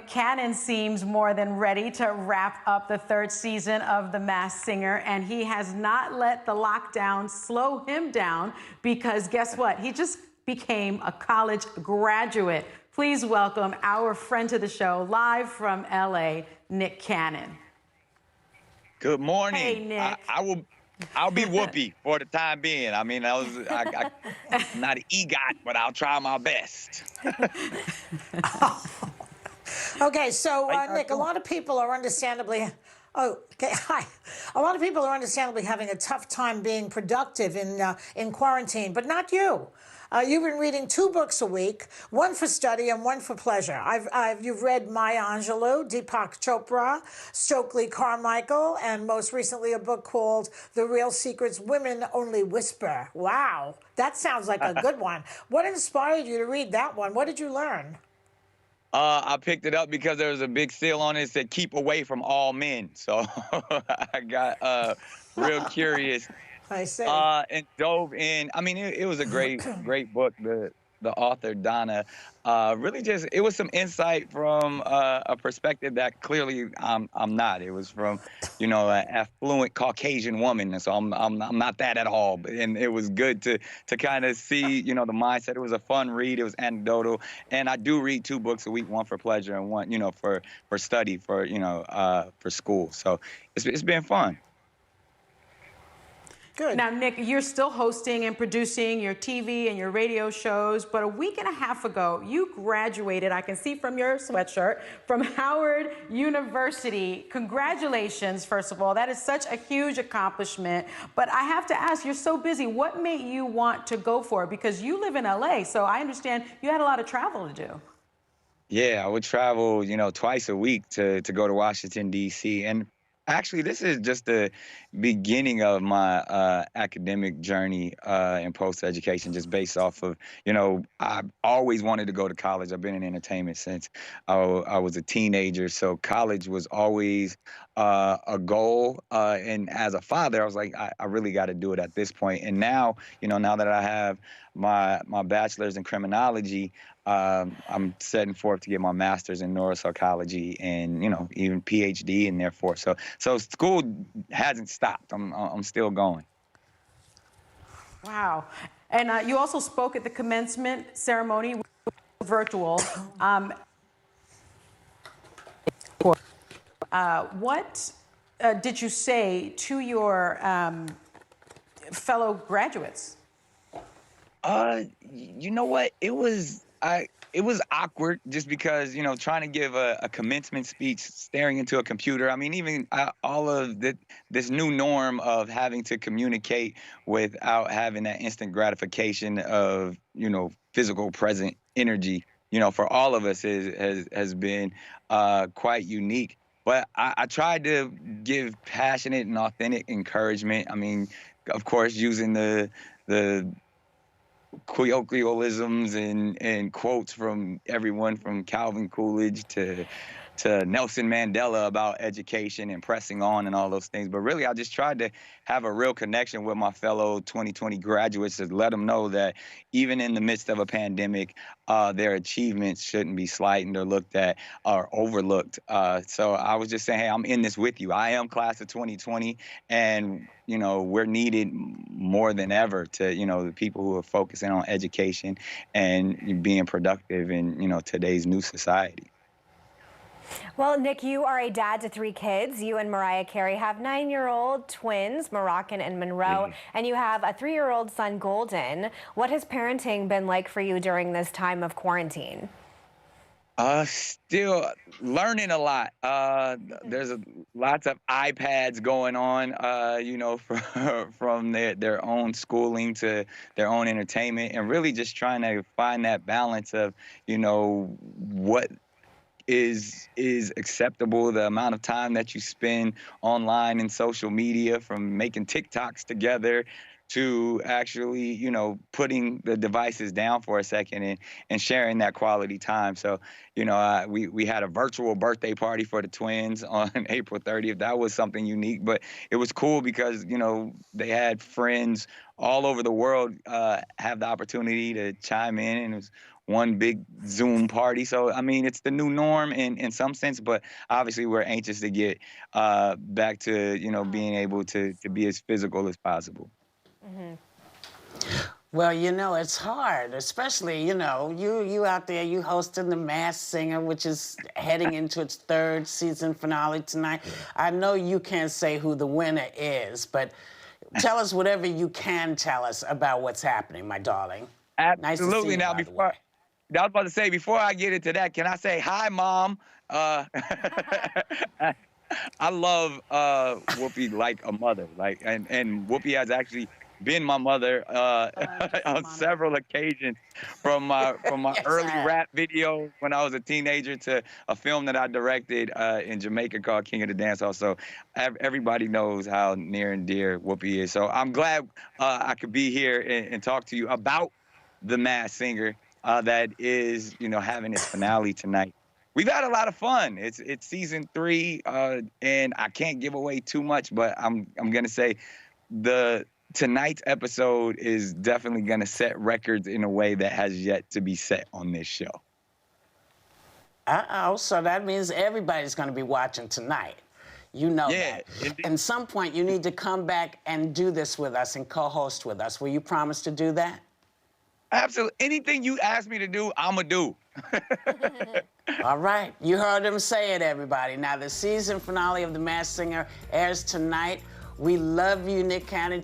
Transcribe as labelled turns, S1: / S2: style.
S1: Cannon seems more than ready to wrap up the third season of The Masked Singer, and he has not let the lockdown slow him down because guess what? He just became a college graduate. Please welcome our friend to the show, live from LA, Nick Cannon.
S2: Good morning.
S1: Hey, Nick.
S2: I'll be Whoopi for the time being. I mean, I'm not an EGOT, but I'll try my best.
S3: Okay, so Nick, a lot of people are understandably. Oh, okay. Hi. A lot of people are understandably having a tough time being productive in quarantine, but not you. You've been reading 2 books a week, one for study and one for pleasure. You've read Maya Angelou, Deepak Chopra, Stokely Carmichael, and most recently a book called The Real Secrets Women Only Whisper. Wow, that sounds like a good one. What inspired you to read that one? What did you learn?
S2: I picked it up because there was a big seal on it that said "Keep away from all men." So I got real curious.
S3: I see.
S2: And dove in. I mean, it was a great book. The author Donna really it was some insight from a perspective that clearly I'm not. It was from an affluent Caucasian woman, and so I'm not that at all. And it was good to kind of see the mindset. It was a fun read. It was anecdotal, and I do read 2 books a week, one for pleasure and one for study for school. So it's been fun.
S3: Good.
S1: Now, Nick, you're still hosting and producing your TV and your radio shows, but a week and a half ago, you graduated, I can see from your sweatshirt, from Howard University. Congratulations, first of all. That is such a huge accomplishment. But I have to ask, you're so busy. What made you want to go for it? Because you live in LA, so I understand you had a lot of travel to do.
S2: Yeah, I would travel, twice a week to go to Washington, D.C. And actually, this is just the beginning of my academic journey in post-education, just based off of, I've always wanted to go to college. I've been in entertainment since I was a teenager. So college was always a goal. And as a father, I was like, I really got to do it at this point. And now, now that I have my bachelor's in criminology, I'm setting forth to get my master's in neuropsychology and, even PhD in there for. So school hasn't stopped. I'm still going.
S1: Wow. And you also spoke at the commencement ceremony, virtual. What did you say to your fellow graduates?
S2: You know what? It was awkward just because, trying to give a commencement speech staring into a computer. I mean, even all of this new norm of having to communicate without having that instant gratification of, physical present energy, for all of us has been quite unique. But I tried to give passionate and authentic encouragement. I mean, of course, using the colloquialisms and quotes from everyone from Calvin Coolidge to Nelson Mandela about education and pressing on and all those things. But really, I just tried to have a real connection with my fellow 2020 graduates to let them know that even in the midst of a pandemic, their achievements shouldn't be slighted or looked at or overlooked. So I was just saying, hey, I'm in this with you. I am class of 2020, and we're needed more than ever to, the people who are focusing on education and being productive in, today's new society.
S4: Well, Nick, you are a dad to 3 kids. You and Mariah Carey have 9-year-old twins, Moroccan and Monroe, and you have a 3-year-old son, Golden. What has parenting been like for you during this time of quarantine?
S2: Still learning a lot. There's lots of iPads going on, from their own schooling to their own entertainment, and really just trying to find that balance of, what is acceptable, the amount of time that you spend online and social media, from making TikToks together to actually, putting the devices down for a second and sharing that quality time. So, we had a virtual birthday party for the twins on April 30th. That was something unique, but it was cool because, they had friends all over the world have the opportunity to chime in, and it was one big Zoom party. So, I mean, it's the new norm in some sense, but obviously we're anxious to get back to, being able to be as physical as possible.
S5: Well, it's hard, especially, you out there, you hosting The Masked Singer, which is heading into its 3rd season finale tonight. I know you can't say who the winner is, but tell us whatever you can tell us about what's happening, my darling.
S2: Absolutely.
S5: Nice to see you, by the way.
S2: I was about to say, before I get into that, can I say hi, Mom? I love Whoopi like a mother, and Whoopi has actually been my mother on several occasions, from my
S5: Yes,
S2: early
S5: I have.
S2: rap videos when I was a teenager to a film that I directed in Jamaica called King of the Dance Hall. So everybody knows how near and dear Whoopi is. So I'm glad I could be here and talk to you about The Masked Singer that is, having its finale tonight. We've had a lot of fun. It's season 3, and I can't give away too much, but I'm gonna say tonight's episode is definitely gonna set records in a way that has yet to be set on this show.
S5: So that means everybody's going to be watching tonight. You know that.
S2: Indeed.
S5: At some point, you need to come back and do this with us and co-host with us. Will you promise to do that?
S2: Absolutely. Anything you ask me to do, I'ma do.
S5: All right. You heard him say it, everybody. Now, the season finale of The Masked Singer airs tonight. We love you, Nick Cannon.